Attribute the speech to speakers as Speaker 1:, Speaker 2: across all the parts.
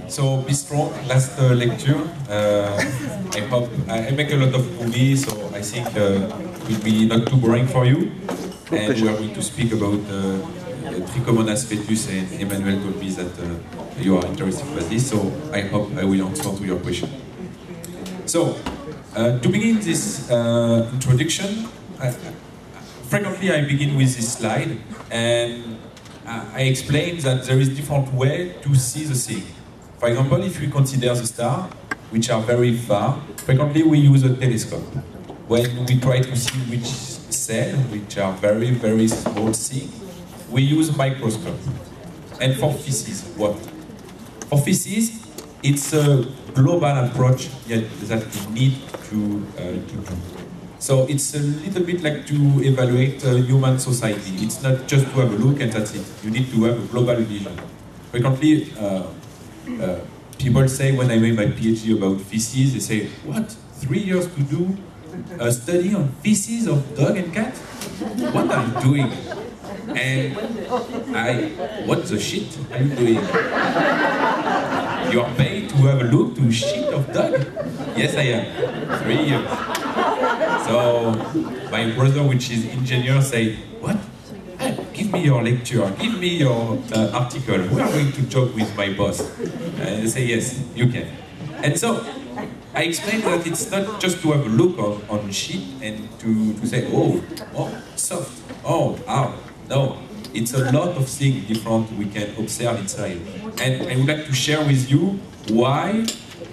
Speaker 1: So be strong. Last lecture. I hope I make a lot of movies, so I think it will be not too boring for you. And we are going to speak about Trichomonas fetus, and Emmanuel told me that you are interested in this. So I hope I will answer to your question. So to begin this introduction, frequently I begin with this slide, and I explain that there is different way to see the thing. For example, if we consider the stars, which are very far, frequently we use a telescope. When we try to see which cells, which are very, very small things, we use a microscope. And for feces, what? For feces, it's a global approach that we need to do. So it's a little bit like to evaluate human society. It's not just to have a look and that's it. You need to have a global vision. Frequently, people say when I made my PhD about feces, they say, what? 3 years to do a study on feces of dog and cat? What are you doing? And what the shit are you doing? You are paid to have a look to shit of dog? Yes, I am. 3 years. So my brother, which is engineer, say, what? Give me your lecture, give me your article. We are going to joke with my boss. And they say, yes, you can. And so I explained that it's not just to have a look on shit and to say, oh, soft, oh, no. It's a lot of things different we can observe inside. And I would like to share with you why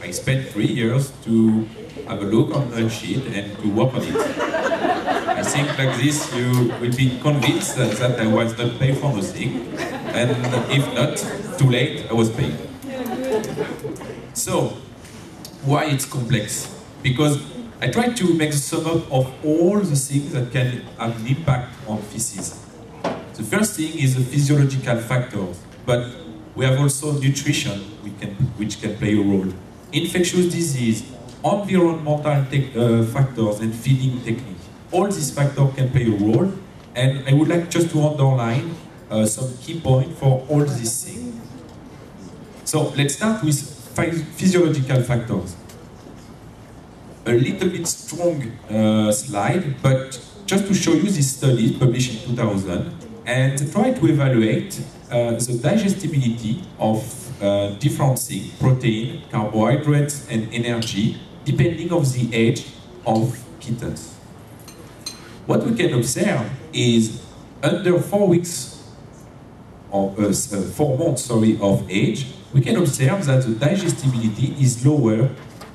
Speaker 1: I spent 3 years to have a look on the sheet and to work on it. I think like this you will be convinced that I was not paid for the thing, and if not, too late, I was paid. So, why it's complex? Because I tried to make the sum up of all the things that can have an impact on feces. The first thing is the physiological factors, but we have also nutrition which can play a role. Infectious disease, environmental factors and feeding technique. All these factors can play a role, and I would like just to underline some key points for all these things. So let's start with physiological factors. A little bit strong slide, but just to show you this study published in 2000 and try to evaluate the digestibility of different things, protein, carbohydrates, and energy, depending on the age of kittens. What we can observe is under 4 weeks, or 4 months, of age, we can observe that the digestibility is lower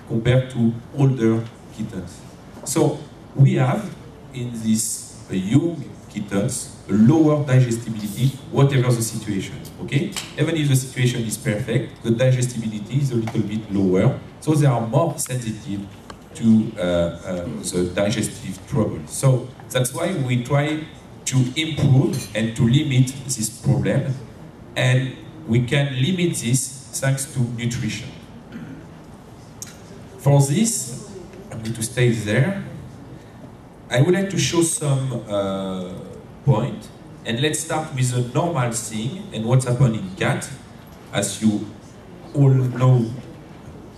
Speaker 1: compared to older kittens. So we have in these young kittens a lower digestibility, whatever the situation, okay? Even if the situation is perfect, the digestibility is a little bit lower, so they are more sensitive to the digestive trouble. So that's why we try to improve and to limit this problem, and we can limit this thanks to nutrition. For this, I'm going to stay there. I would like to show some point, and let's start with a normal thing and what's happening in cat, as you all know,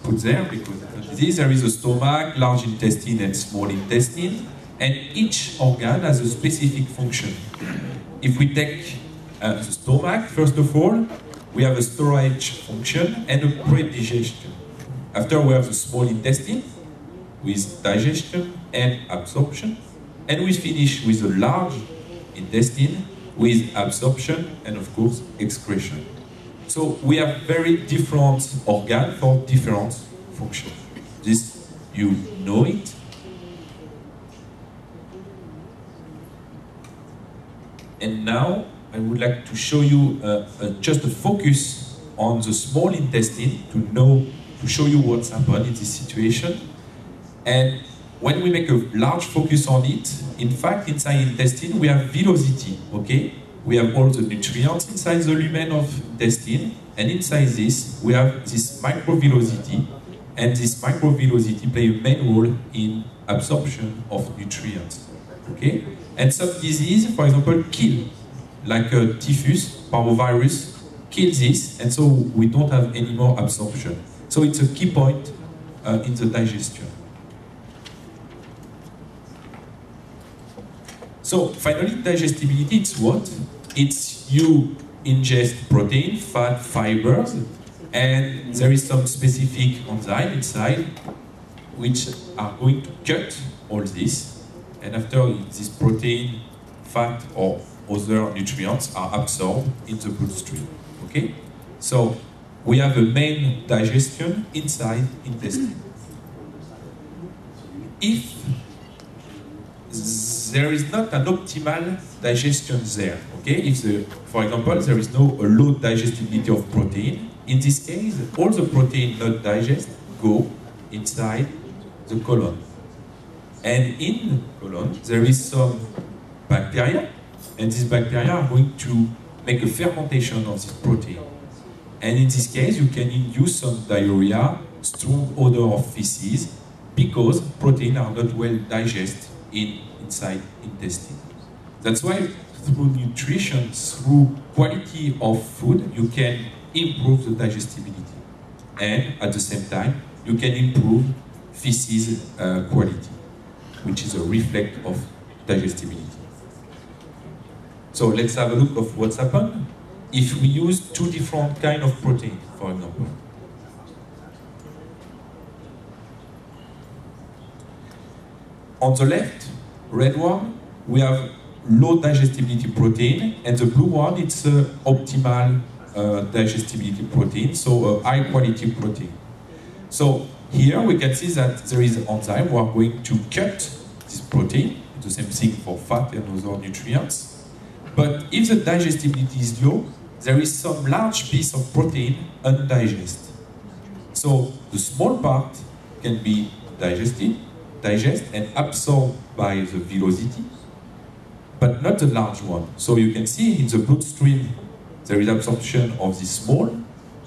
Speaker 1: put there, because there is a stomach, large intestine and small intestine, and each organ has a specific function. If we take the stomach, first of all, we have a storage function and a predigestion. After we have the small intestine with digestion and absorption, and we finish with a large intestine with absorption and of course excretion. So we have very different organs for different functions. This, you know it. And now I would like to show you just a focus on the small intestine to show you what's happened in this situation. And when we make a large focus on it, in fact, inside intestine, we have velocity, okay? We have all the nutrients inside the lumen of intestine, and inside this, we have this microvelocity, and this microvelocity play a main role in absorption of nutrients, okay? And some disease, for example, kill, like typhus, parvovirus, kill this, and so we don't have any more absorption. So it's a key point in the digestion. So finally, digestibility, it's what? It's you ingest protein, fat, fibers, and there is some specific enzyme inside which are going to cut all this, and after this protein, fat, or other nutrients are absorbed in the bloodstream. Okay? So we have a main digestion inside intestine. If there is not an optimal digestion there, okay? If, for example, there is no low digestibility of protein, in this case, all the protein not digest go inside the colon. And in the colon, there is some bacteria, and these bacteria are going to make a fermentation of this protein. And in this case, you can induce some diarrhea, strong odor of feces, because protein are not well digested inside intestine. That's why through nutrition, through quality of food, you can improve the digestibility. And at the same time, you can improve feces quality, which is a reflex of digestibility. So let's have a look of what's happened if we use two different kinds of protein, for example. On the left, red one, we have low digestibility protein, and the blue one, it's optimal digestibility protein, so a high quality protein. So here we can see that there is an enzyme who are going to cut this protein, the same thing for fat and other nutrients. But if the digestibility is low, there is some large piece of protein undigested. So the small part can be digested and absorbed by the velocity, but not the large one. So you can see in the bloodstream there is absorption of this small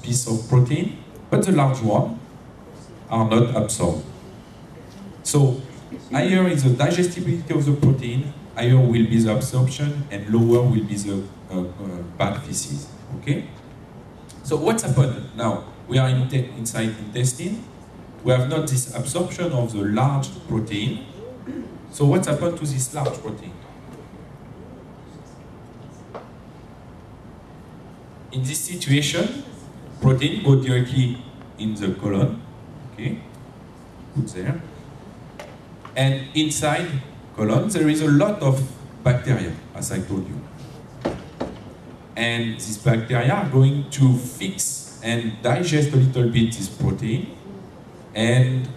Speaker 1: piece of protein, but the large one are not absorbed. So higher is the digestibility of the protein, higher will be the absorption, and lower will be the bad feces. Okay? So what's happened now? We are inside intestine. We have not this absorption of the large protein. So what's happened to this large protein? In this situation, protein go directly in the colon. Okay, put there. And inside colon, there is a lot of bacteria, as I told you. And these bacteria are going to fix and digest a little bit this protein. And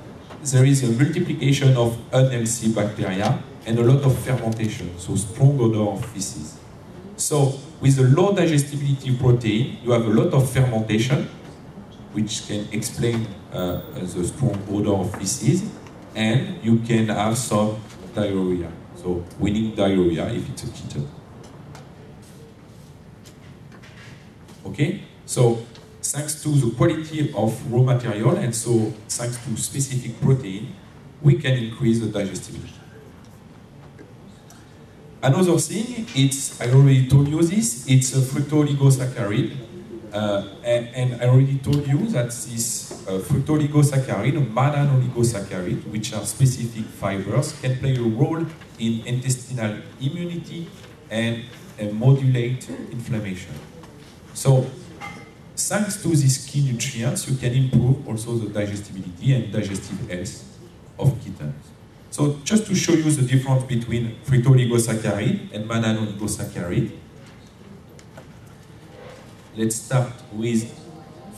Speaker 1: there is a multiplication of unhealthy bacteria and a lot of fermentation, so strong odor of feces. So with the low digestibility protein, you have a lot of fermentation, which can explain the strong odor of feces, and you can have some diarrhea. So winning diarrhea if it's a kitten. Okay, so thanks to the quality of raw material, and so thanks to specific protein, we can increase the digestibility. Another thing, I already told you this, it's a fructooligosaccharides. And I already told you that this fructooligosaccharides, mannanoligosaccharides, which are specific fibers, can play a role in intestinal immunity and modulate inflammation. So, thanks to these key nutrients, you can improve also the digestibility and digestive health of kittens. So, just to show you the difference between fructooligosaccharides and mannanoligosaccharides, let's start with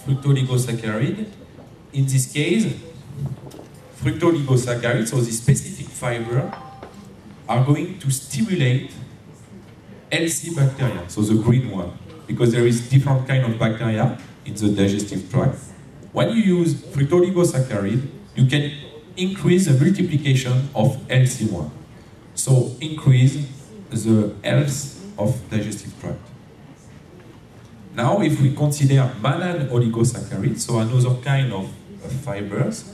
Speaker 1: fructooligosaccharides. In this case, fructooligosaccharides, so the specific fiber, are going to stimulate healthy bacteria, so the green one, because there is different kind of bacteria in the digestive tract. When you use fructooligosaccharides, you can increase the multiplication of healthy one. So increase the health of digestive tract. Now, if we consider mannanoligosaccharides, so another kind of fibers,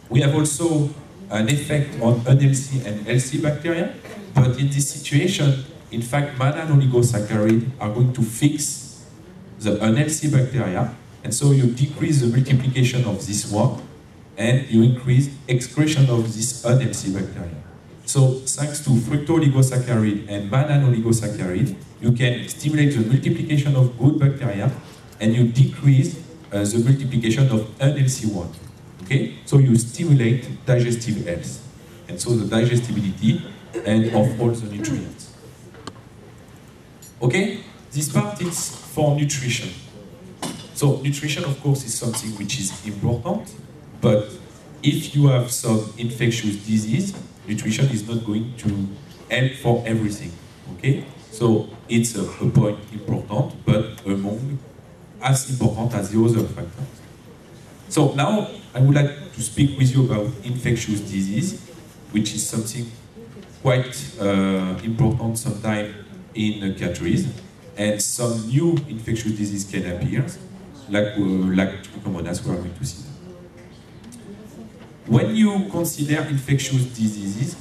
Speaker 1: we have also an effect on unhealthy and healthy bacteria, but in this situation, in fact, mannan oligosaccharides are going to fix the unhealthy bacteria, and so you decrease the multiplication of this one, and you increase excretion of this unhealthy bacteria. So thanks to fructooligosaccharides and mannan oligosaccharides, you can stimulate the multiplication of good bacteria, and you decrease the multiplication of unhealthy one. Okay? So you stimulate digestive health, and so the digestibility and of all the nutrients. Okay? This part is for nutrition. So nutrition, of course, is something which is important, but if you have some infectious disease, nutrition is not going to help for everything. Okay? So it's a point important, but among as important as the other factors. So now I would like to speak with you about infectious disease, which is something quite important sometimes in catteries, and some new infectious disease can appear, like Trichomonas we are going to see. When you consider infectious diseases,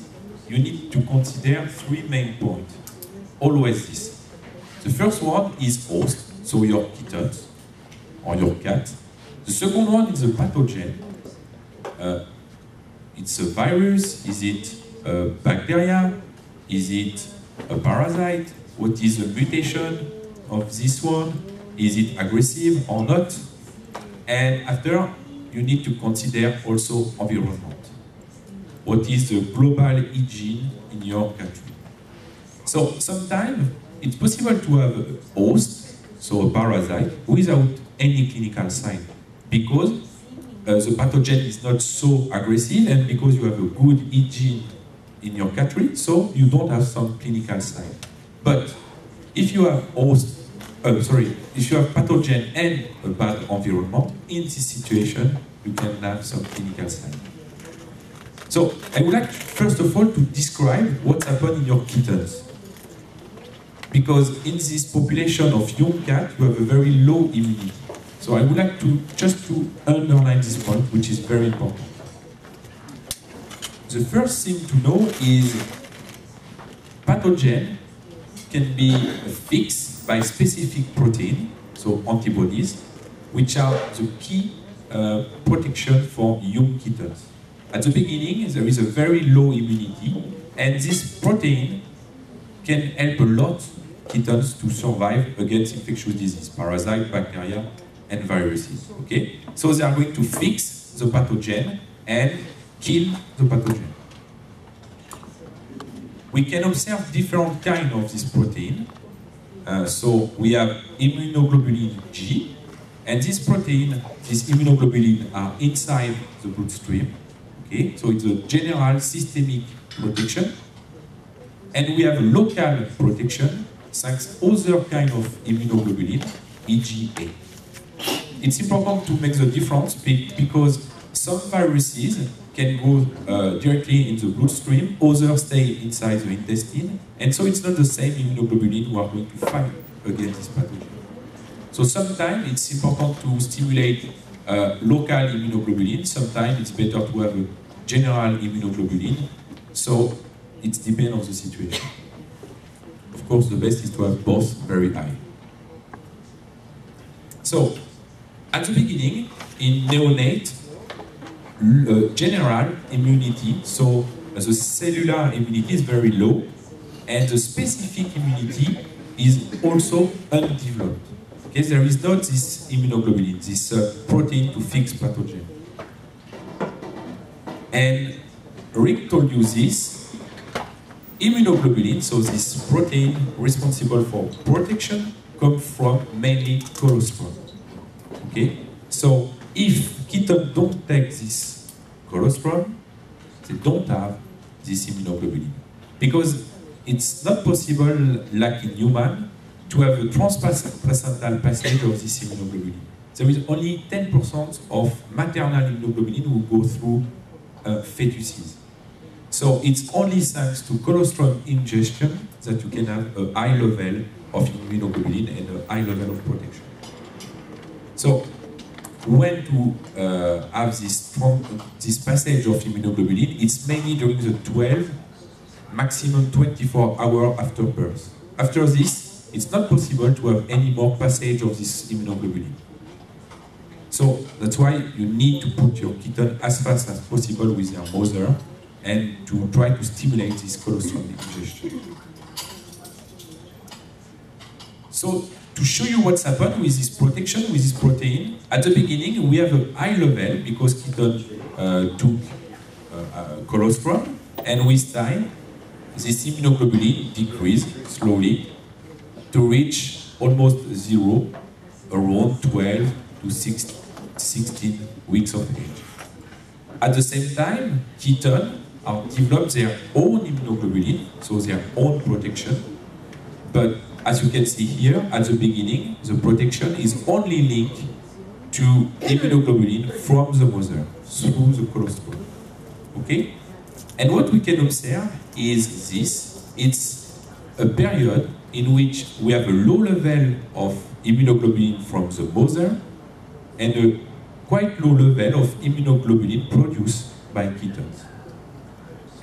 Speaker 1: you need to consider three main points. Always this. The first one is host, so your kittens or your cat. The second one is a pathogen. It's a virus, is it a bacteria, is it a parasite? What is the mutation of this one? Is it aggressive or not? And after, you need to consider also environment. What is the global hygiene in your country? So sometimes it's possible to have a host, so a parasite, without any clinical sign, because the pathogen is not so aggressive and because you have a good hygiene in your country, so you don't have some clinical sign. But if you have if you have pathogen and a bad environment, in this situation, you can have some clinical sign. So I would like, first of all, to describe what's happened in your kittens. Because in this population of young cats, you have a very low immunity. So I would like to just to underline this point, which is very important. The first thing to know is pathogen can be fixed by specific protein, so antibodies, which are the key protection for young kittens. At the beginning, there is a very low immunity, and this protein can help a lot kittens to survive against infectious disease, parasite, bacteria, and viruses. Okay? So they are going to fix the pathogen and kill the pathogen. We can observe different kinds of this protein. So we have immunoglobulin G, and this protein, this immunoglobulin, are inside the bloodstream. Okay? So it's a general systemic protection. And we have local protection thanks to other kind of immunoglobulin, IgA. It's important to make the difference because some viruses can go directly in the bloodstream, others stay inside the intestine, and so it's not the same immunoglobulin who are going to fight against this pathogen. So sometimes it's important to stimulate local immunoglobulin, sometimes it's better to have a general immunoglobulin, so it depends on the situation. Of course, the best is to have both very high. So, at the beginning, in neonate, general immunity, so the cellular immunity is very low, and the specific immunity is also undeveloped. Okay, there is not this immunoglobulin, this protein to fix pathogen. And Rick told you this, immunoglobulin, so this protein responsible for protection, comes from mainly colostrum. Okay? So if kittens don't take this colostrum, they don't have this immunoglobulin. Because it's not possible, like in human, to have a transplacental passage of this immunoglobulin. There is only 10% of maternal immunoglobulin who go through fetuses. So it's only thanks to colostrum ingestion that you can have a high level of immunoglobulin and a high level of protection. So when to have this passage of immunoglobulin, it's mainly during the 12 maximum 24 hours after birth. After this, it's not possible to have any more passage of this immunoglobulin. So that's why you need to put your kitten as fast as possible with their mother and to try to stimulate this colostrum ingestion. So to show you what's happened with this protection, with this protein, at the beginning we have a high level because kitten took colostrum, and with time this immunoglobulin decreased slowly to reach almost zero around 12 to 16 weeks of age. At the same time, kittens have developed their own immunoglobulin, so their own protection, but as you can see here, at the beginning, the protection is only linked to immunoglobulin from the mother through the colostrum. Okay? And what we can observe is this. It's a period in which we have a low level of immunoglobulin from the mother and a quite low level of immunoglobulin produced by kittens.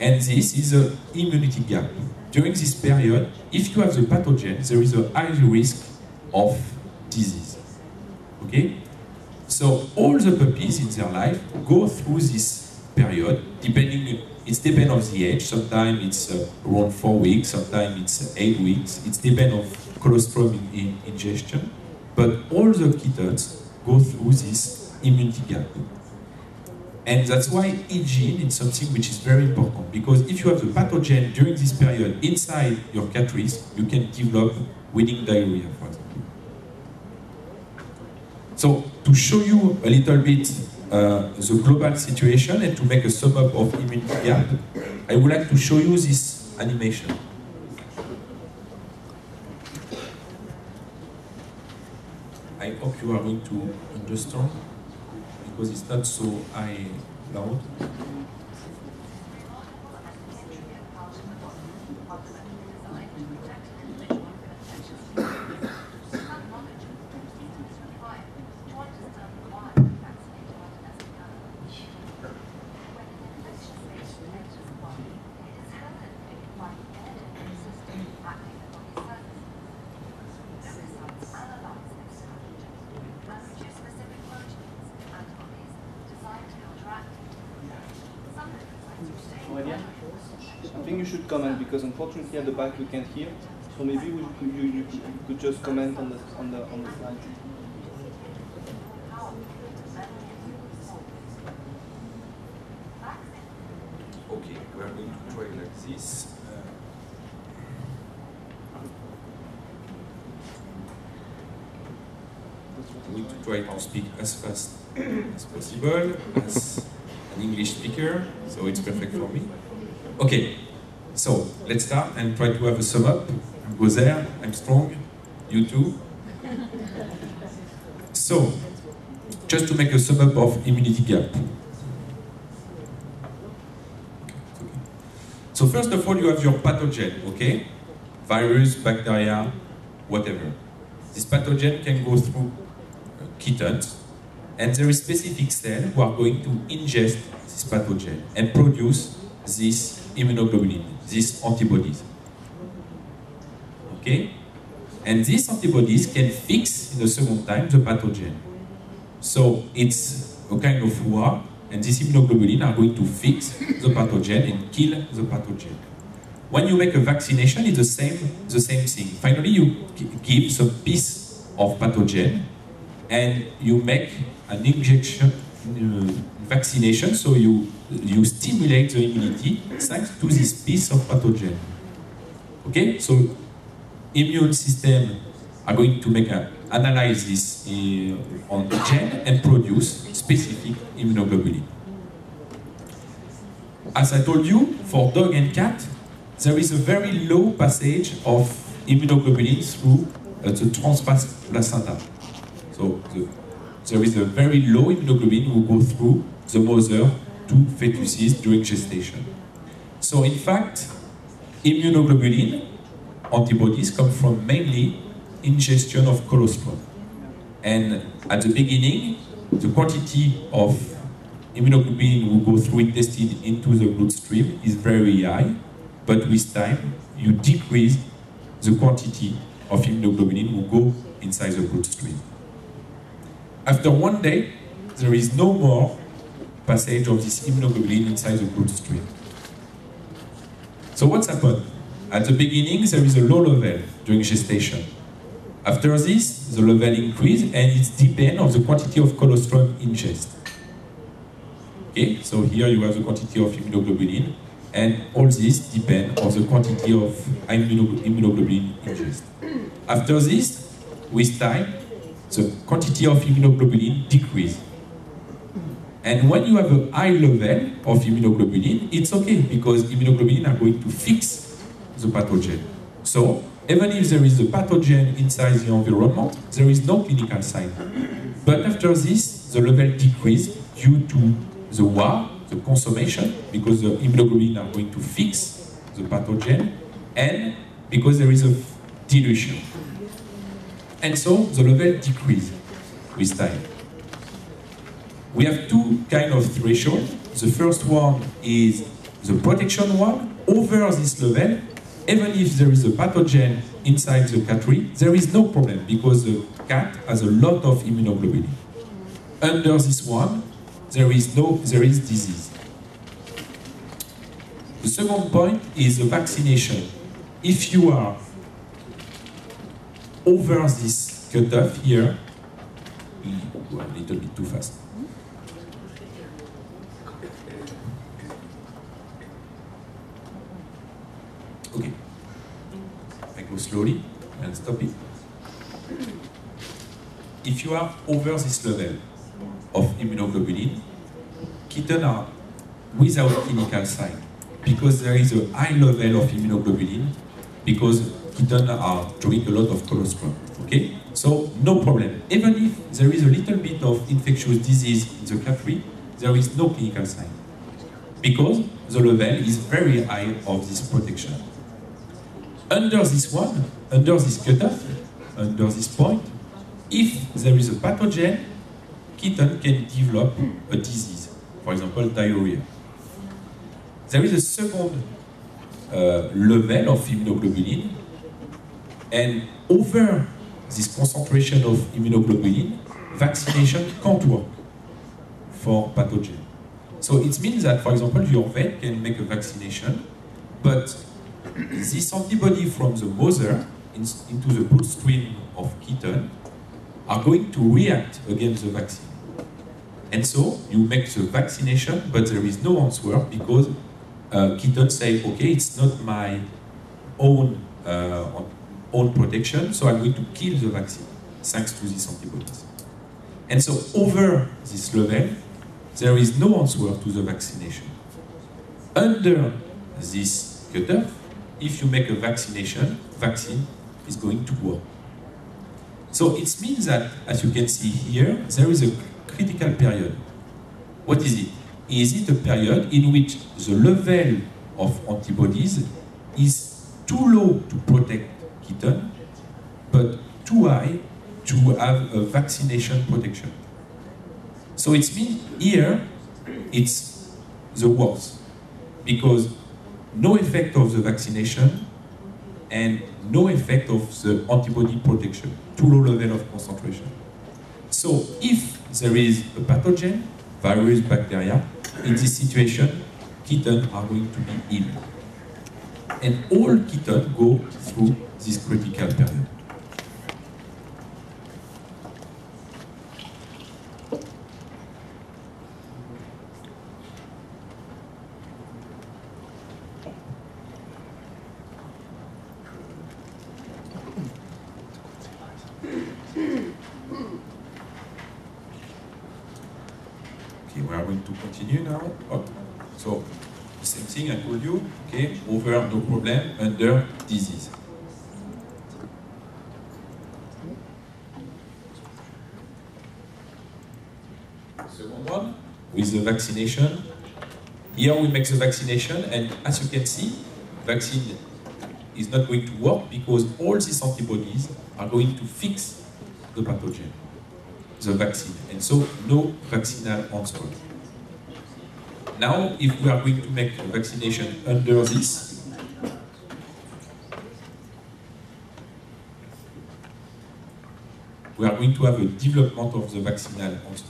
Speaker 1: And this is an immunity gap. During this period, if you have the pathogen, there is a high risk of disease. Okay? So all the puppies in their life go through this period, it depends on the age. Sometimes it's around 4 weeks, sometimes it's 8 weeks. It depends on colostrum ingestion. But all the kittens go through this immunity gap. And that's why hygiene is something which is very important, because if you have the pathogen during this period inside your catteries, you can develop weaning diarrhea, for example. So to show you a little bit the global situation and to make a sum up of immunity gap, I would like to show you this animation. I hope you are going to understand, because it's not so high loud.
Speaker 2: I think you should comment, because unfortunately at the back we can't hear. So maybe you could just comment on the slide.
Speaker 1: Okay, we are going to try like this. I'm going to try to speak as fast as possible as an English speaker, so it's perfect for me. Okay, so let's start and try to have a sum up. Go there, I'm strong, you too. So, just to make a sum up of immunity gap. So first of all, you have your pathogen, okay? Virus, bacteria, whatever. This pathogen can go through kittens, and there is specific cells who are going to ingest this pathogen and produce this immunoglobulin, these antibodies. Okay? And these antibodies can fix in the second time the pathogen. So it's a kind of war, and this immunoglobulin are going to fix the pathogen and kill the pathogen. When you make a vaccination, it's the same thing. Finally, you give some piece of pathogen and you make an injection, vaccination, so you stimulate the immunity thanks to this piece of pathogen. Okay, so immune system are going to make an analysis on the gene and produce specific immunoglobulin. As I told you, for dog and cat, there is a very low passage of immunoglobulin through the transverse placenta. So there is a very low immunoglobulin who go through the mother to fetuses during gestation. So in fact, immunoglobulin antibodies come from mainly ingestion of colostrum. And at the beginning, the quantity of immunoglobulin who go through intestine into the bloodstream is very high. but with time, you decrease the quantity of immunoglobulin who go inside the bloodstream. After 1 day, there is no more passage of this immunoglobulin inside the bloodstream. So what's happened? At the beginning, there is a low level during gestation. After this, the level increases and it depends on the quantity of colostrum ingest. Okay, so here you have the quantity of immunoglobulin, and all this depends on the quantity of immunoglobulin ingest. After this, with time, the quantity of immunoglobulin decreases. And when you have a high level of immunoglobulin, it's okay, because immunoglobulin are going to fix the pathogen. So, even if there is a pathogen inside the environment, there is no clinical sign. But after this, the level decreases due to the war, the consummation, because the immunoglobulin are going to fix the pathogen, and because there is a dilution. And so the level decreases with time. We have two kinds of thresholds. The first one is the protection one. Over this level, even if there is a pathogen inside the cat tree, there is no problem because the cat has a lot of immunoglobulin. Under this one, there is disease. The second point is the vaccination. If you are over this cutoff here, we go a little bit too fast. Okay, I go slowly and stop it. If you are over this level of immunoglobulin, kittens are without clinical sign because there is a high level of immunoglobulin because kittens are drawing a lot of colostrum. Okay, so no problem. Even if there is a little bit of infectious disease in the cat tree, there is no clinical sign because the level is very high of this protection. Under this one, under this cutoff, under this point, if there is a pathogen, kitten can develop a disease, for example, diarrhea. There is a second level of immunoglobulin, and over this concentration of immunoglobulin, vaccination can't work for pathogen. So it means that, for example, your vet can make a vaccination, but this antibody from the mother into the bloodstream of kitten are going to react against the vaccine. And so you make the vaccination, but there is no answer because kittens say, okay, it's not my own protection, so I'm going to kill the vaccine, thanks to these antibodies. And so over this level, there is no answer to the vaccination. Under this cutoff, if you make a vaccination, vaccine is going to work. So it means that, as you can see here, there is a critical period. What is it? Is it a period in which the level of antibodies is too low to protect kitten, but too high to have a vaccination protection? So it means here, it's the worst, because no effect of the vaccination and no effect of the antibody protection, too low level of concentration. So if there is a pathogen, virus, bacteria, in this situation, kittens are going to be ill. And all kittens go through this critical period. We are going to continue now. Oh, so, the same thing I told you, okay, over, no problem, under, disease. Second one, with the vaccination. Here we make the vaccination, and as you can see, vaccine is not going to work because all these antibodies are going to fix the pathogen, the vaccine, and so no vaccinal answer. Now, if we are going to make a vaccination under this, we are going to have a development of the vaccinal onset.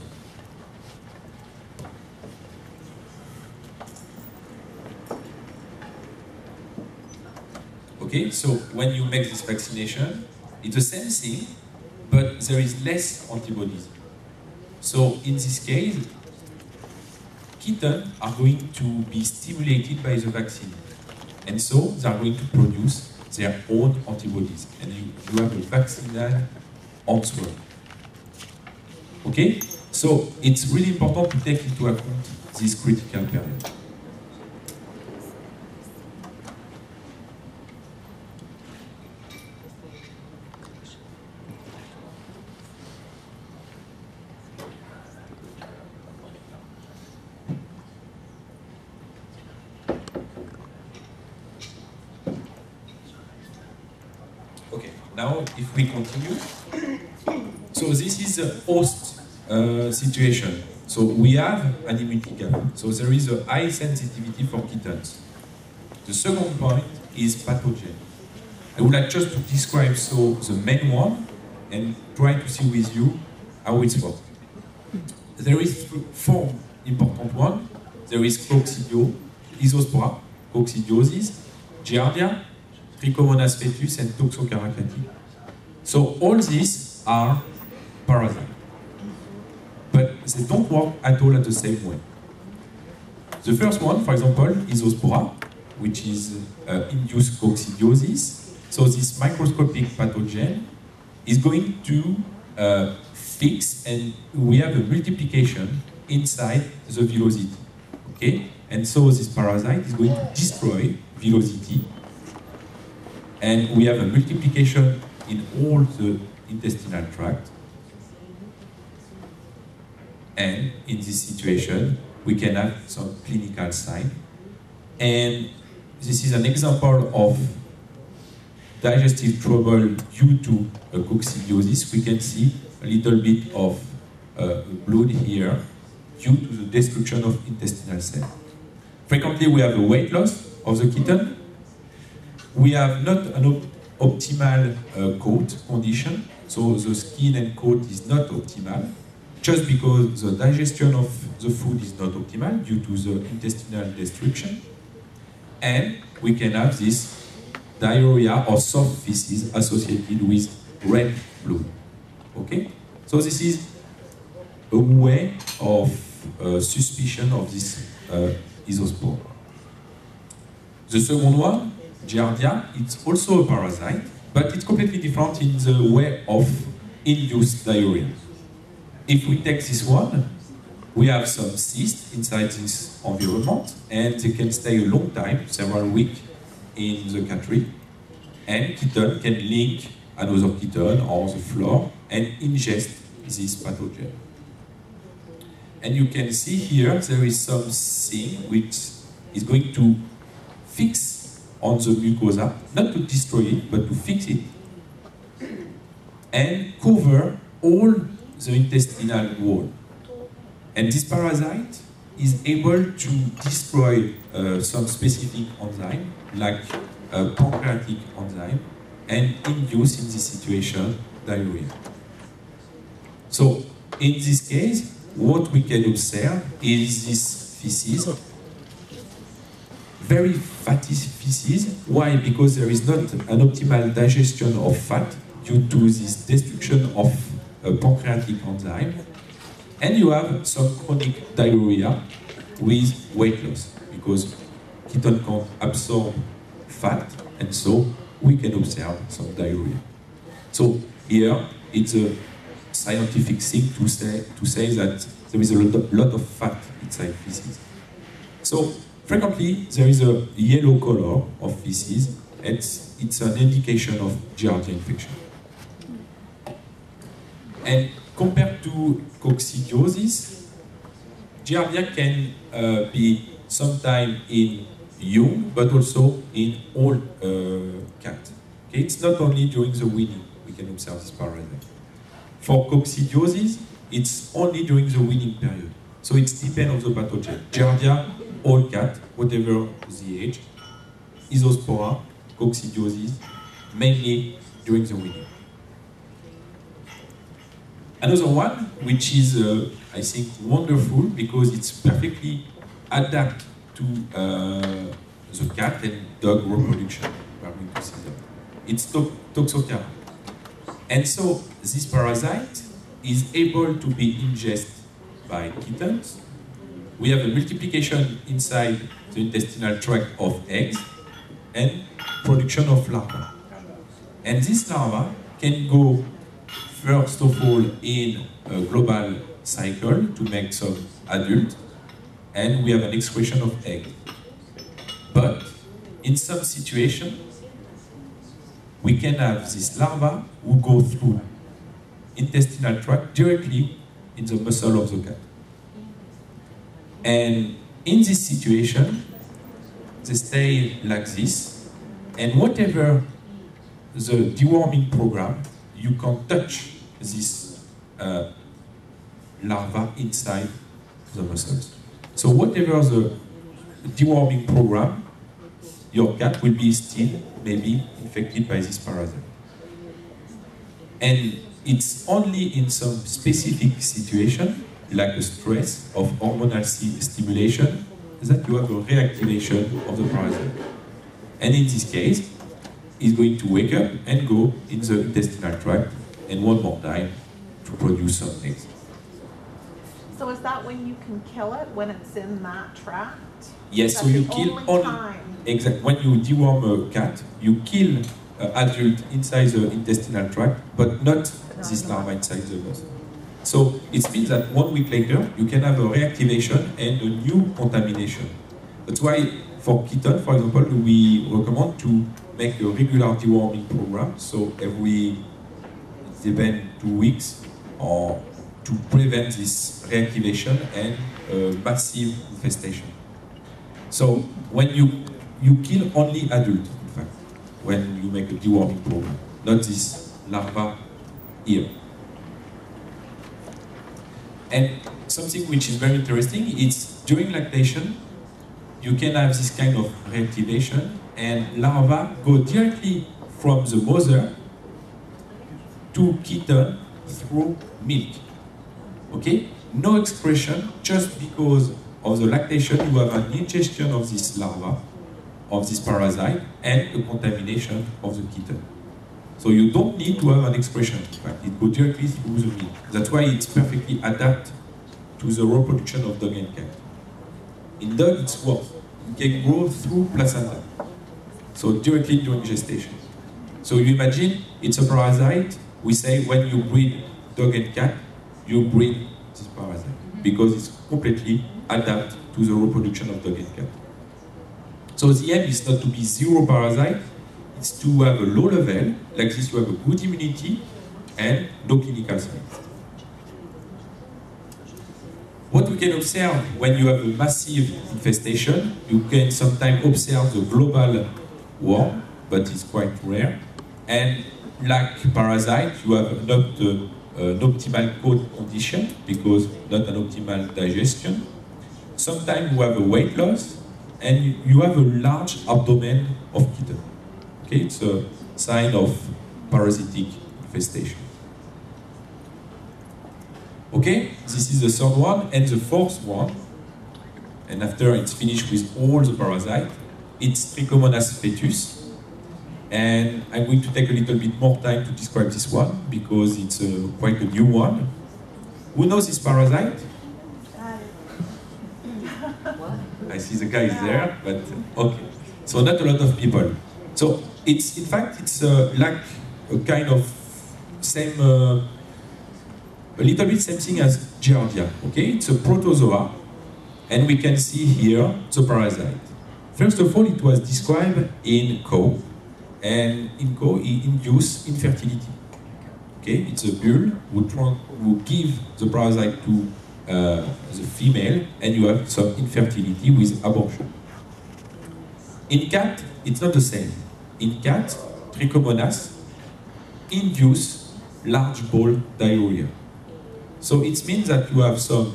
Speaker 1: Okay, so when you make this vaccination, it's the same thing, but there is less antibodies. So in this case, kittens are going to be stimulated by the vaccine. And so they are going to produce their own antibodies. And you have a vaccinal answer. Okay? So it's really important to take into account this critical period. Okay, now if we continue, so this is a host situation. So we have an immunity gap. So there is a high sensitivity for kittens. The second point is pathogen. I would like just to describe so the main one and try to see with you how it's works. There is four important ones. There is Coccidio, Isospora, coccidiosis, Giardia, Trichomonas fetus, and Toxocaracati. So all these are parasites. But they don't work at all at the same way. The first one, for example, Isospora, which is induced coccidiosis. So this microscopic pathogen is going to fix, and we have a multiplication inside the villosity. Okay? And so this parasite is going to destroy villosity. And we have a multiplication in all the intestinal tract. And in this situation, we can have some clinical sign. And this is an example of digestive trouble due to coccidiosis. We can see a little bit of blood here due to the destruction of intestinal cells. Frequently, we have a weight loss of the kitten. We have not an optimal coat condition, so the skin and coat is not optimal, just because the digestion of the food is not optimal due to the intestinal destruction. And we can have this diarrhea or soft feces associated with red blood. Okay? So this is a way of suspicion of this isospore. The second one, Giardia, it's also a parasite, but it's completely different in the way of induced diarrhea. If we take this one, we have some cysts inside this environment, and they can stay a long time, several weeks, in the country, and kitten can link another kitten on the floor and ingest this pathogen. And you can see here there is something which is going to fix on the mucosa, not to destroy it, but to fix it, and cover all the intestinal wall. And this parasite is able to destroy some specific enzyme, like pancreatic enzyme, and induce in this situation diarrhea. So in this case, what we can observe is this feces, very fatty feces. Why? Because there is not an optimal digestion of fat due to this destruction of pancreatic enzyme. And you have some chronic diarrhea with weight loss, because kitten can't absorb fat, and so we can observe some diarrhea. So here, it's a scientific thing to say that there is a lot of fat inside feces. So frequently, there is a yellow color of feces. It's an indication of Giardia infection. And compared to coccidiosis, Giardia can be sometime in young, but also in old cat. Okay? It's not only during the weaning we can observe this parasite. For coccidiosis, it's only during the weaning period. So it depends on the pathogen. Giardia, old cat, whatever the age. Isospora, coccidiosis, mainly during the weaning. Another one, which is, I think, wonderful because it's perfectly adapted to the cat and dog reproduction. We are going to see that. It's Toxocara. And so this parasite is able to be ingested by kittens. We have a multiplication inside the intestinal tract of eggs and production of larvae. And this larva can go first of all in a global cycle to make some adult, and we have an excretion of egg. But in some situation, we can have this larva who go through intestinal tract directly in the muscle of the cat. And in this situation, they stay like this, and whatever the deworming program, you can touch this larva inside the muscles. So whatever the deworming program, your cat will be still maybe infected by this parasite. And it's only in some specific situation, like a stress of hormonal stimulation, that you have a reactivation of the parasite. And in this case, it's going to wake up and go in the intestinal tract, and one more time to produce some eggs.
Speaker 3: So is that when you can kill it, when it's in that tract?
Speaker 1: Yes, so you kill only, exactly, when you deworm a cat, you kill adult inside the intestinal tract, but not this larva inside the muscle. So it means that 1 week later, you can have a reactivation and a new contamination. That's why for kitten, for example, we recommend to make a regular deworming program, so every 2 weeks, or to prevent this reactivation and massive infestation. So when you kill only adult, in fact, when you make a deworming program, not this larva here. And something which is very interesting is during lactation, you can have this kind of reactivation, and larvae go directly from the mother to kitten through milk. Okay? No excretion, just because of the lactation, you have an ingestion of this larva, of this parasite, and a contamination of the kitten. So you don't need to have an excretion, in fact, it goes directly through the milk. That's why it's perfectly adapted to the reproduction of dog and cat. In dog, it's worse. It can grow through placenta, so directly during gestation. So you imagine, it's a parasite, we say when you breed dog and cat, you breed this parasite, because it's completely adapted to the reproduction of dog and cat. So the aim is not to be zero parasite, it's to have a low level, like this you have a good immunity and no clinical signs. What we can observe when you have a massive infestation, you can sometimes observe the global worm, but it's quite rare. And like parasite, you have not an optimal coat condition, because not an optimal digestion. Sometimes you have a weight loss, and you have a large abdomen of kitten. Okay, it's a sign of parasitic infestation. Okay, this is the third one, and the fourth one, and after it's finished with all the parasite, it's Trichomonas fetus. And I'm going to take a little bit more time to describe this one, because it's quite a new one. Who knows this parasite? I see the guys there, but okay. So not a lot of people. So it's, in fact, it's like a kind of same, a little bit same thing as Giardia, okay? It's a protozoa, and we can see here the parasite. First of all, it was described in cow, and in cow, it induces infertility. Okay, it's a bull who give the parasite to the female, and you have some infertility with abortion. In cat, it's not the same. In cat, Trichomonas induce large bowel diarrhea. So it means that you have some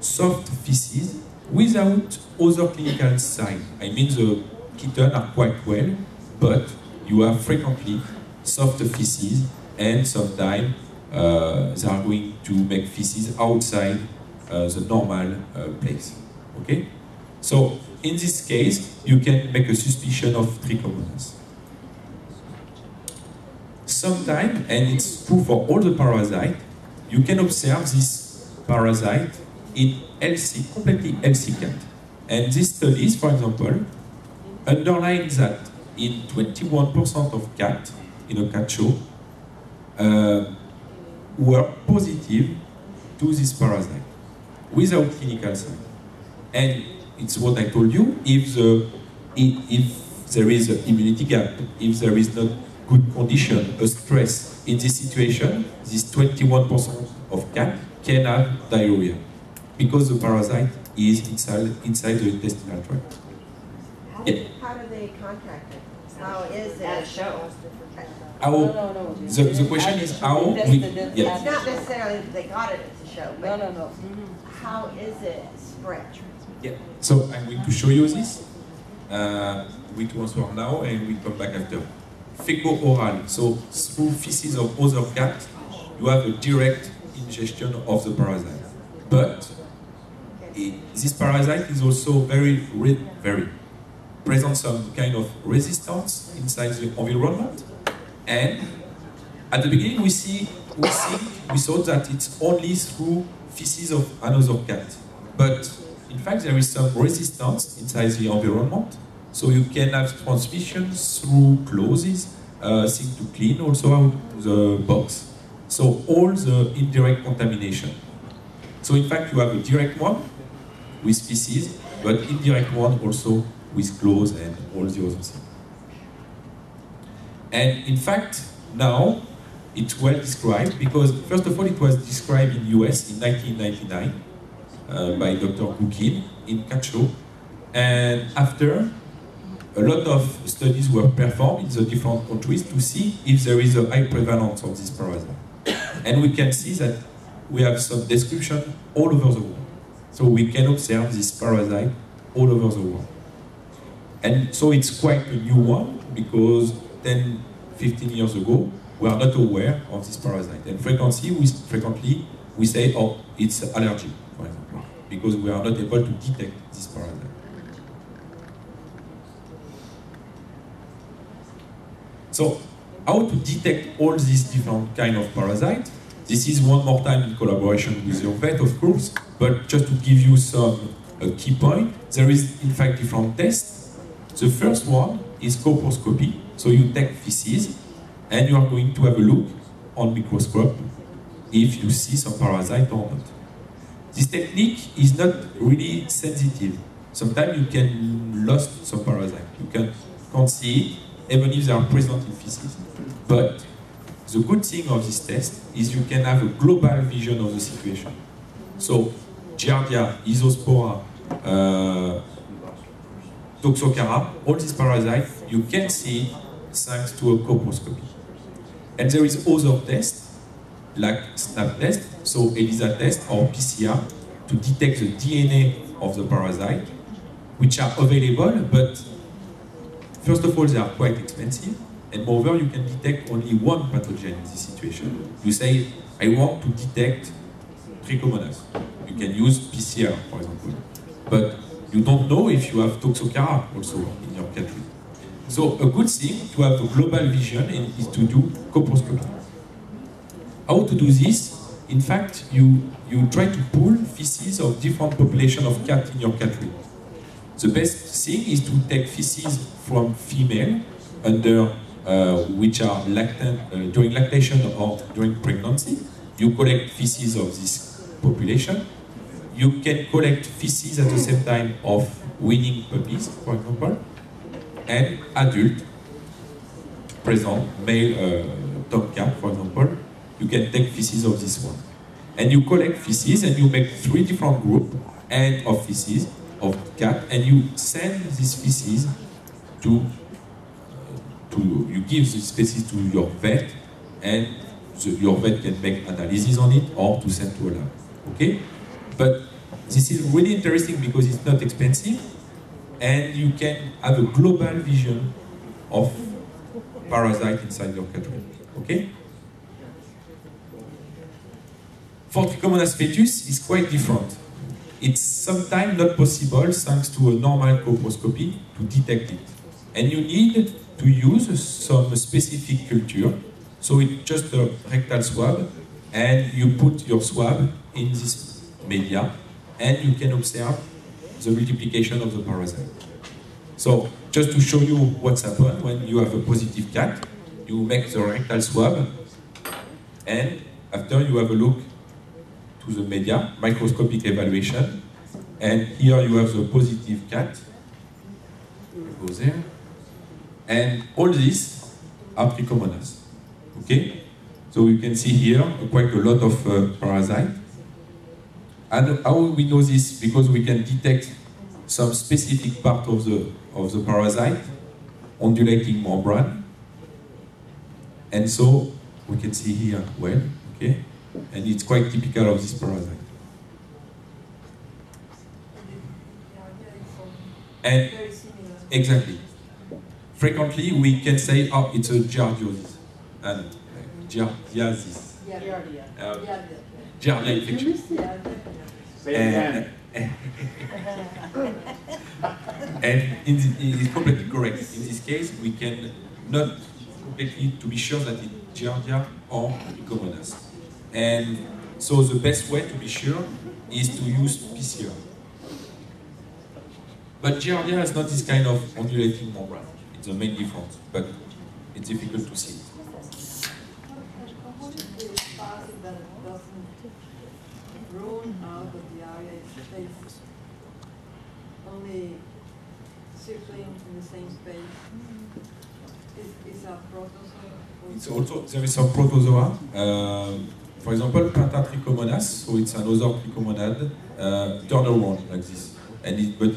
Speaker 1: soft feces without other clinical signs. I mean, the kittens are quite well, but you have frequently soft feces and sometimes they are going to make feces outside the normal place. Okay? So in this case, you can make a suspicion of Trichomonas. Sometimes, and it's true for all the parasites, you can observe this parasite in healthy, completely healthy cat. And these studies, for example, underline that in 21% of cats in a cat show were positive to this parasite without clinical sign. And it's what I told you, if there is an immunity gap, if there is not good condition, a stress in this situation, this 21% of cats can have diarrhea because the parasite is inside the intestinal tract.
Speaker 4: How do they contract it? How is it?
Speaker 5: At a show.
Speaker 1: The question is how we...
Speaker 4: It's not necessarily that they got it at the show, but
Speaker 5: No.
Speaker 4: how is it spread?
Speaker 1: Yeah. So I'm going to show you this. We transfer now and we come back after. Fecal-oral, so through feces of other cats, you have a direct ingestion of the parasite. But this parasite is also very present some kind of resistance inside the environment. And at the beginning we thought that it's only through feces of another cat. But in fact there is some resistance inside the environment. So you can have transmission through clothes, things to clean also out the box. So all the indirect contamination. So in fact you have a direct one with feces, but indirect one also with clothes and all the other things. And in fact, now it's well described because first of all it was described in US in 1999 by Dr. Gukin in cat show. And after, a lot of studies were performed in the different countries to see if there is a high prevalence of this parasite. And we can see that we have some description all over the world. So we can observe this parasite all over the world. And so it's quite a new one because 10, 15 years ago, we are not aware of this parasite. And frequently we say, oh, it's allergy, for example, because we are not able to detect this parasite. So, how to detect all these different kind of parasites? This is one more time in collaboration with your vet, of course, but just to give you some key point, there is in fact different tests. The first one is coproscopy. So you take feces and you are going to have a look on microscope if you see some parasite or not. This technique is not really sensitive. Sometimes you can lose some parasite. You can't see it, even if they are present in feces. But the good thing of this test is you can have a global vision of the situation. So, Giardia, Isospora, Toxocara, all these parasites, you can see it thanks to a coproscopy. And there is other tests, like SNAP test, so ELISA test or PCR, to detect the DNA of the parasite, which are available, but first of all, they are quite expensive, and moreover, you can detect only one pathogen in this situation. You say, I want to detect Trichomonas. You can use PCR, for example. But you don't know if you have Toxocara also in your country. So a good thing to have a global vision is to do coproscopy. How to do this? In fact, you try to pull feces of different population of cats in your country. The best thing is to take feces from female under which are lactant during lactation or during pregnancy. You collect feces of this population. You can collect feces at the same time of weaning puppies, for example, and adult present male tomcat, for example. You can take feces of this one, and you collect feces and you make 3 different groups and of feces of cat, and you send these feces to you give these feces to your vet, and your vet can make analysis on it or to send to a lab. Okay, but this is really interesting because it's not expensive, and you can have a global vision of parasite inside your country. Okay. for Trichomonas fetus, it's quite different. It's sometimes not possible, thanks to a normal colposcopy, to detect it. And you need to use some specific culture. So it's just a rectal swab, and you put your swab in this media, and you can observe the multiplication of the parasite. So, just to show you what's happened when you have a positive cat, you make the rectal swab, and after you have a look to the media, microscopic evaluation, and here you have the positive cat, go there, and all these are Trichomonas, okay? So you can see here quite a lot of parasite. And how we know this? Because we can detect some specific part of the parasite, undulating membrane, and so we can see here well, okay? And it's quite typical of this parasite. And exactly. Frequently we can say, oh, it's a giardiosis. And giardiasis. Giardia infection. And it's completely correct. In this case, we can not completely to be sure that it's Giardia or Trichomonas. And so the best way to be sure is to use PCR. But Giardia is not this kind of undulating membrane. It's the main difference, but it's difficult to see.
Speaker 5: Out of the area, it's only circling in the same space. Is a protozoa?
Speaker 1: It's also, there is some protozoa. For example, Pentatrichomonas, so it's another trichomonad, turn around like this. And but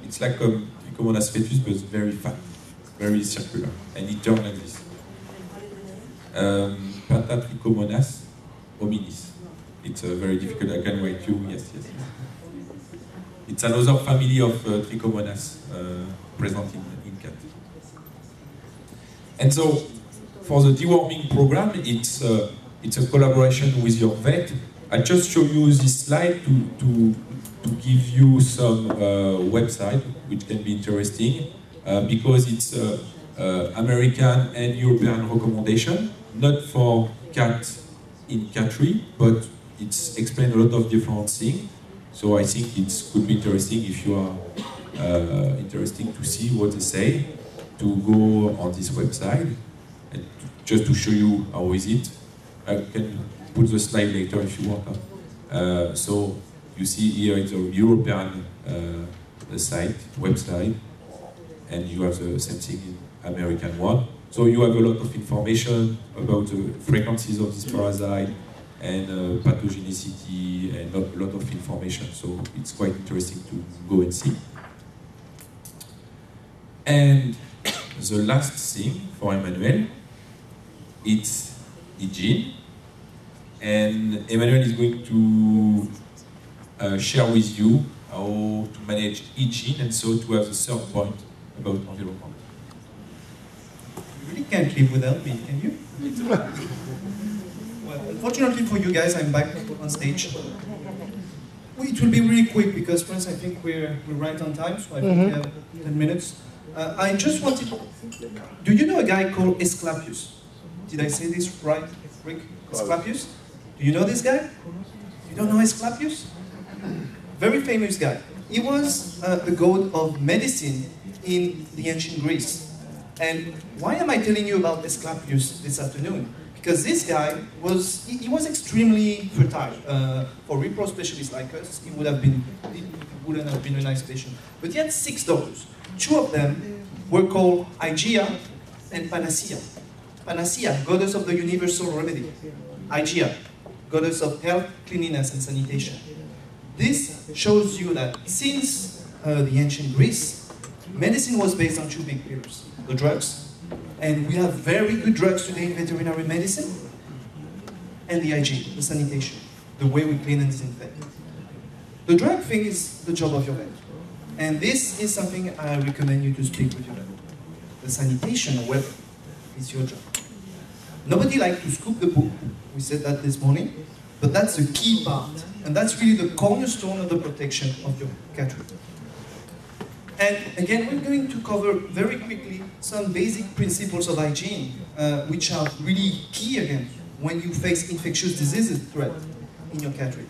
Speaker 1: it's like a Trichomonas fetus, but very fat, very circular. And it turns like this. Pentatrichomonas hominis. It's very difficult, I can write you, yes. It's another family of Trichomonas present in cat. And so, for the deworming program, it's a collaboration with your vet. I just show you this slide to give you some website, which can be interesting, because it's American and European recommendation, not for cats in cattery, but it's explained a lot of different things. So I think it could be interesting if you are interested to see what they say, to go on this website, and just to show you how is it. I can put the slide later if you want. So you see here it's a European site, website, and you have the same thing in American one. So you have a lot of information about the frequencies of this parasite, and pathogenicity, and a lot of information. So it's quite interesting to go and see. And the last thing for Emmanuel, it's hygiene. And Emmanuel is going to share with you how to manage hygiene, and so to have the third point about environment.
Speaker 6: You really can't live without me, can you? Well, unfortunately for you guys, I'm back on stage. It will be really quick because, friends, I think we're right on time, so I think we have 10 minutes. I just wanted to... Do you know a guy called Asclepius? Did I say this right, Rick? Asclepius? Do you know this guy? You don't know Asclepius? Very famous guy. He was the god of medicine in the ancient Greece. And why am I telling you about Asclepius this afternoon? Because this guy was, he was extremely fertile. For repro specialists like us, he wouldn't have been a nice patient. But he had 6 daughters. 2 of them were called Hygeia and Panacea. Panacea, goddess of the universal remedy. Hygeia, goddess of health, cleanliness, and sanitation. This shows you that since the ancient Greece, medicine was based on 2 big pillars. The drugs, and we have very good drugs today in veterinary medicine, and the hygiene, the sanitation, the way we clean and disinfect. The drug thing is the job of your vet. And this is something I recommend you to speak with your vet. The sanitation, however, is your job. Nobody likes to scoop the poop, we said that this morning, but that's the key part. And that's really the cornerstone of the protection of your cattery. And again, we're going to cover very quickly some basic principles of hygiene, which are really key again when you face infectious diseases threat in your cattery.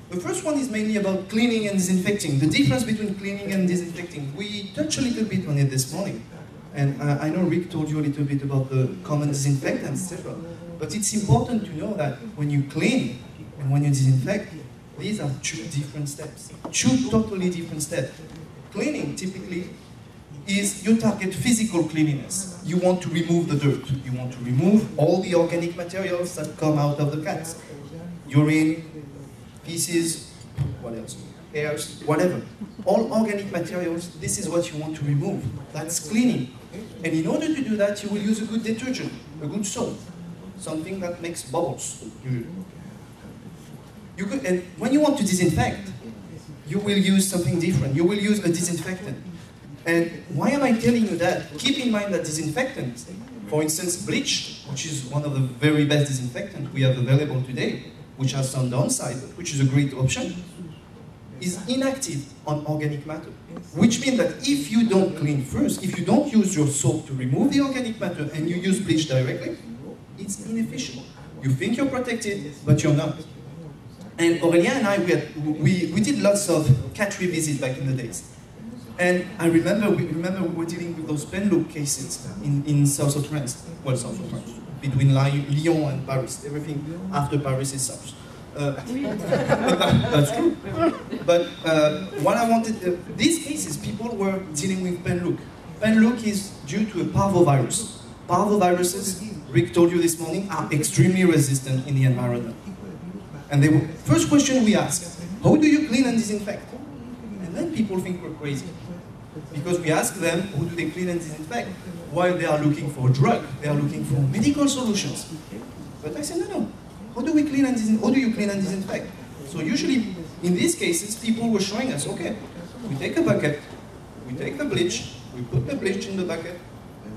Speaker 6: The first one is mainly about cleaning and disinfecting. The difference between cleaning and disinfecting. We touched a little bit on it this morning. And I know Rick told you a little bit about the common disinfectants, etc. But it's important to know that when you clean and when you disinfect, these are two different steps. Two totally different steps. Cleaning, typically, is you target physical cleanliness. You want to remove the dirt. You want to remove all the organic materials that come out of the cats. Urine, feces, what else? Hairs, whatever. All organic materials, this is what you want to remove. That's cleaning. And in order to do that, you will use a good detergent, a good soap, something that makes bubbles. And when you want to disinfect, you will use something different. You will use a disinfectant. And why am I telling you that? Keep in mind that disinfectants, for instance, bleach, which is one of the very best disinfectants we have available today, which has some downside, but which is a great option, is inactive on organic matter. Which means that if you don't clean first, if you don't use your soap to remove the organic matter and you use bleach directly, it's inefficient. You think you're protected, but you're not. And Aurélien and I, we did lots of cattery visits back in the days. And I remember we were dealing with those Penlook cases in south of France. Well, south of France, between Lyon and Paris. Everything after Paris is south. That's true. But what I wanted, these cases, people were dealing with Penlook. Penlook is due to a parvovirus. Parvoviruses, Rick told you this morning, are extremely resistant in the environment. And the first question we ask, how do you clean and disinfect? And then people think we're crazy. Because we ask them, how do they clean and disinfect? While they are looking for a drug, they are looking for medical solutions. But I said, no. How do we clean and disinfect? How do you clean and disinfect? So usually, in these cases, people were showing us, okay, we take a bucket, we take the bleach, we put the bleach in the bucket,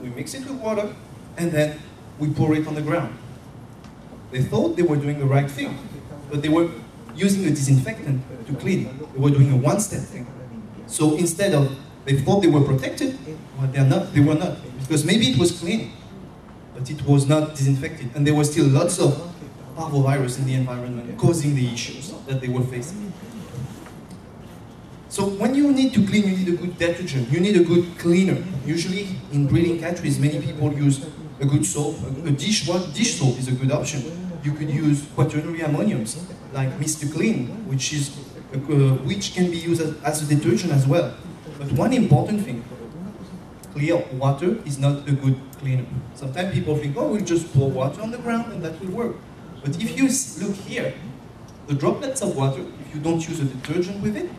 Speaker 6: we mix it with water, and then we pour it on the ground. They thought they were doing the right thing, but they were using a disinfectant to clean. They were doing a one-step thing. So instead of, they thought they were protected, but they were not. Because maybe it was clean, but it was not disinfected. And there were still lots of parvovirus in the environment causing the issues that they were facing. So when you need to clean, you need a good detergent, you need a good cleaner. Usually in breeding catteries, many people use a good soap. A dish soap is a good option. You could use quaternary ammoniums, like Mr. Clean, which can be used as a detergent as well. But one important thing, clear water is not a good cleaner. Sometimes people think, oh, we'll just pour water on the ground and that will work. But if you look here, the droplets of water, if you don't use a detergent with it,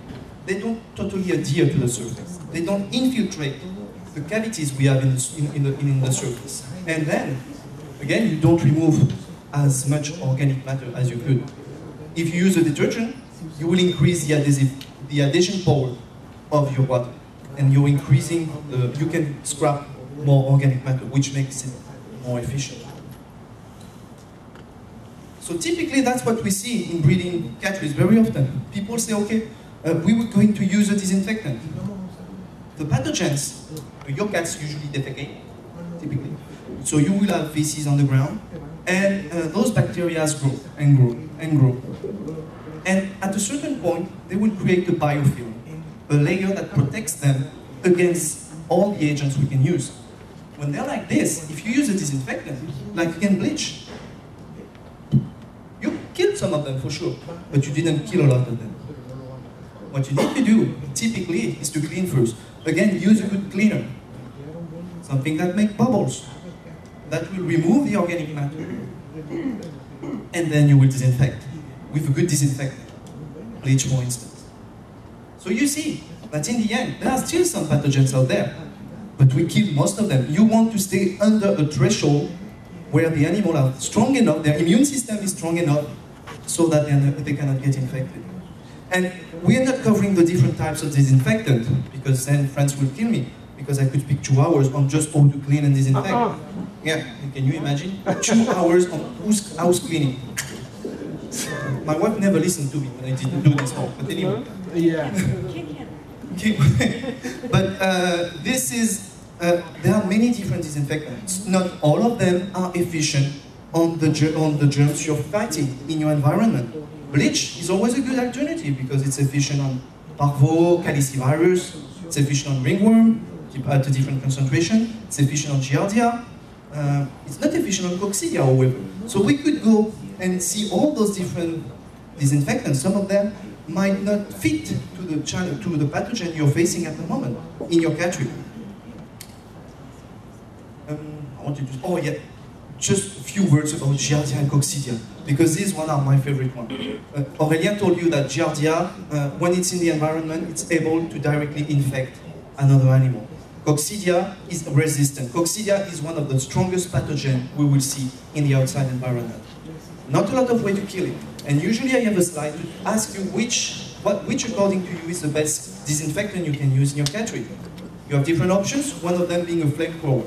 Speaker 6: they don't totally adhere to the surface. They don't infiltrate the cavities we have in the surface. And then, again, you don't remove as much organic matter as you could. If you use a detergent, you will increase the adhesion power of your water. And you're increasing, you can scrap more organic matter, which makes it more efficient. So typically that's what we see in breeding catteries very often. People say, okay, we were going to use a disinfectant. The pathogens, your cats usually defecate, typically. So you will have feces on the ground, and those bacteria grow and grow and grow. And at a certain point, they will create a biofilm, a layer that protects them against all the agents we can use. When they're like this, if you use a disinfectant, like again bleach, you killed some of them for sure, but you didn't kill a lot of them. What you need to do, typically, is to clean first. Again, use a good cleaner. Something that makes bubbles. That will remove the organic matter. And then you will disinfect with a good disinfectant. Bleach, for instance. So you see that in the end, there are still some pathogens out there, but we kill most of them. You want to stay under a threshold where the animals are strong enough, their immune system is strong enough, so that they cannot get infected. And we are not covering the different types of disinfectant, because then friends will kill me, because I could speak 2 hours on just how to clean and disinfect. Yeah, can you imagine? 2 hours on house cleaning. My wife never listened to me when I didn't do this talk, but anyway.
Speaker 7: Yeah.
Speaker 6: But this is, there are many different disinfectants. Not all of them are efficient on the germs you're fighting in your environment. Bleach is always a good alternative because it's efficient on parvo, calicivirus, it's efficient on ringworm, at a different concentration, it's efficient on giardia. It's not efficient on coccidia, however. So we could go and see all those different disinfectants. Some of them might not fit to the pathogen you're facing at the moment in your cattery. I wanted to, oh yeah, just a few words about giardia and coccidia, because these one are my favorite ones. Aurélien told you that giardia, when it's in the environment, it's able to directly infect another animal. Coccidia is resistant. Coccidia is one of the strongest pathogens we will see in the outside environment. Not a lot of way to kill it. And usually I have a slide to ask you which according to you is the best disinfectant you can use in your cattery. You have different options, one of them being a flamethrower,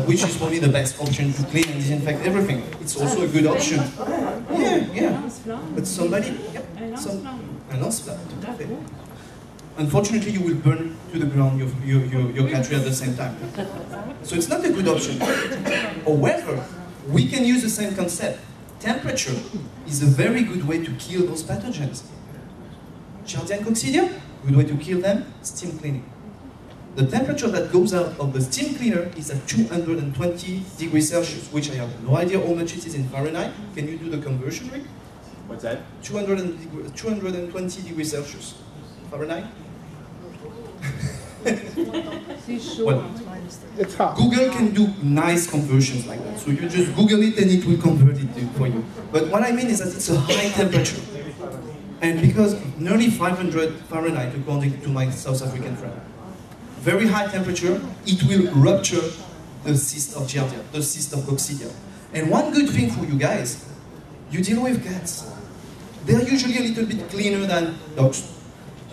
Speaker 6: which is probably the best option to clean and disinfect everything. It's also a good option. Yeah. But somebody, a lance-flamme. Unfortunately, you will burn to the ground your cattery at the same time. So it's not a good option. However, we can use the same concept. Temperature is a very good way to kill those pathogens. Giardia and coccidia, good way to kill them, steam cleaning. The temperature that goes out of the steam cleaner is at 220 degrees Celsius, which I have no idea how much it is in Fahrenheit. Can you do the conversion, Rick?
Speaker 7: What's that?
Speaker 6: 220 degrees Celsius. Fahrenheit? Well,
Speaker 7: It's hot.
Speaker 6: Google can do nice conversions like that. So you just Google it and it will convert it for you. But what I mean is that it's a high temperature. And because nearly 500 Fahrenheit, according to my South African friend, very high temperature, it will rupture the cyst of giardia, the cyst of coccidia. And one good thing for you guys, you deal with cats. They're usually a little bit cleaner than dogs.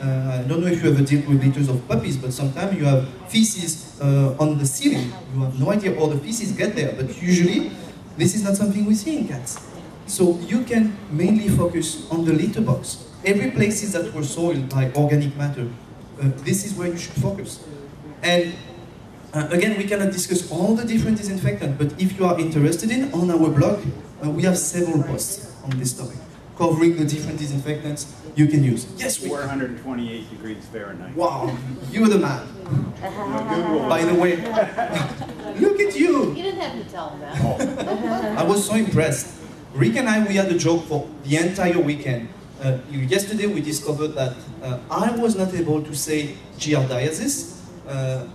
Speaker 6: I don't know if you ever deal with litters of puppies, but sometimes you have feces on the ceiling. You have no idea how the feces get there, but usually this is not something we see in cats. So you can mainly focus on the litter box. Every places that were soiled by organic matter, this is where you should focus. And again, we cannot discuss all the different disinfectants, but if you are interested in, on our blog, we have several posts on this topic, covering the different disinfectants you can use. Yes, we
Speaker 7: 428 degrees Fahrenheit.
Speaker 6: Wow, you're the man. By the way, look at you.
Speaker 3: You didn't have to tell him that.
Speaker 6: I was so impressed. Rick and I, we had a joke for the entire weekend. Yesterday we discovered that I was not able to say giardiasis,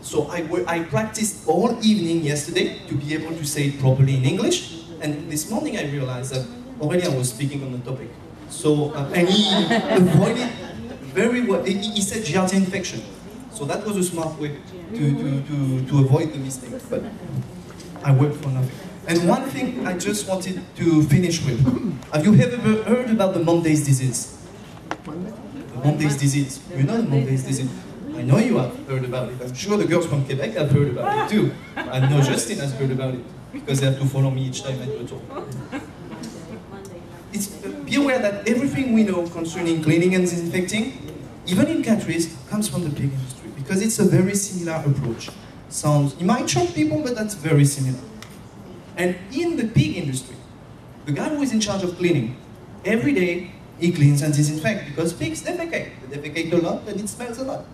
Speaker 6: so I practiced all evening yesterday to be able to say it properly in English, and this morning I realized that Aurélien was speaking on the topic. So, and he avoided very well, he said giardia infection. So that was a smart way to avoid the mistake, but I worked for nothing. And one thing I just wanted to finish with. Have you ever heard about the Monday's disease? The Monday's disease. You know the Monday's disease? I know you have heard about it. I'm sure the girls from Quebec have heard about it too. I know Justin has heard about it, because they have to follow me each time I do a talk. Be aware that everything we know concerning cleaning and disinfecting, even in catteries, comes from the pig industry, because it's a very similar approach. It might shock people, but that's very similar. And in the pig industry, the guy who is in charge of cleaning, every day he cleans and disinfects, because pigs defecate. They defecate a lot and it smells a lot.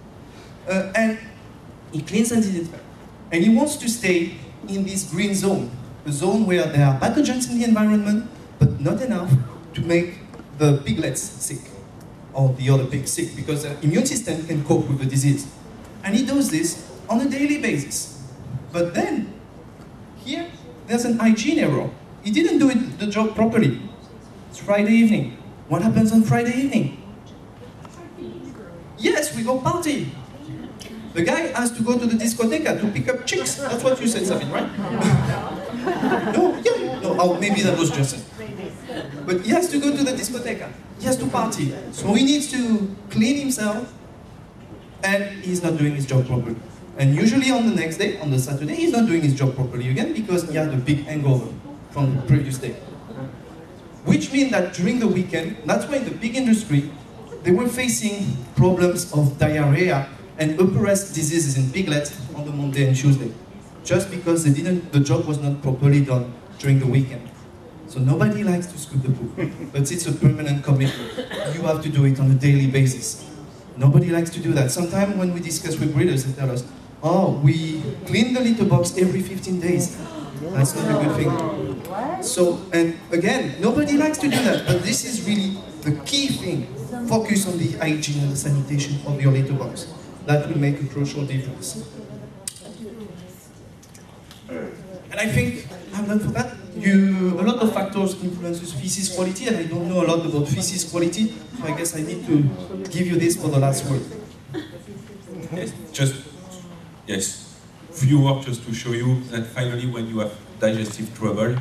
Speaker 6: And he cleans and disinfects. And he wants to stay in this green zone, a zone where there are pathogens in the environment, but not enough to make the piglets sick, or the other pigs sick, because their immune system can cope with the disease. And he does this on a daily basis. But then, here, there's an hygiene error. He didn't do the job properly. It's Friday evening. What happens on Friday evening? Yes, we go party. The guy has to go to the discoteca to pick up chicks. That's what you said, Sabine, right? No, yeah, no, oh, maybe that was Justin. But he has to go to the discoteca. He has to party. So he needs to clean himself, and he's not doing his job properly. And usually on the next day, on the Saturday, he's not doing his job properly again, because he had a big hangover from the previous day. which means that during the weekend, that's why in the big industry, they were facing problems of diarrhea and upper respiratory diseases in piglets on the Monday and Tuesday, just because the job was not properly done during the weekend. So nobody likes to scoop the poo, but it's a permanent commitment. You have to do it on a daily basis. Nobody likes to do that. Sometimes when we discuss with breeders, they tell us, oh, we clean the litter box every 15 days. That's not a good thing. So, and again, nobody likes to do that, but this is really the key thing. Focus on the hygiene and the sanitation of your litter box. That will make a crucial difference. And I think I'm done for that. A lot of factors influences feces quality, and I don't know a lot about feces quality, so I guess I need to give you this for the last word.
Speaker 1: Yes, few words just to show you that finally when you have digestive trouble,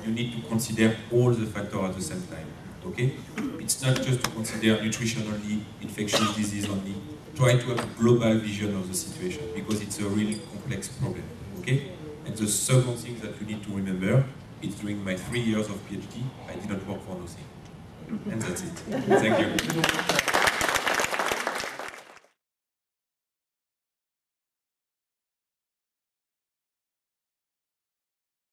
Speaker 1: you need to consider all the factors at the same time, okay? It's not just to consider nutrition only, infectious disease only. Try to have a global vision of the situation, because it's a really complex problem, okay? And the second thing that you need to remember, is during my 3 years of PhD, I did not work for nothing. And that's it. Thank you.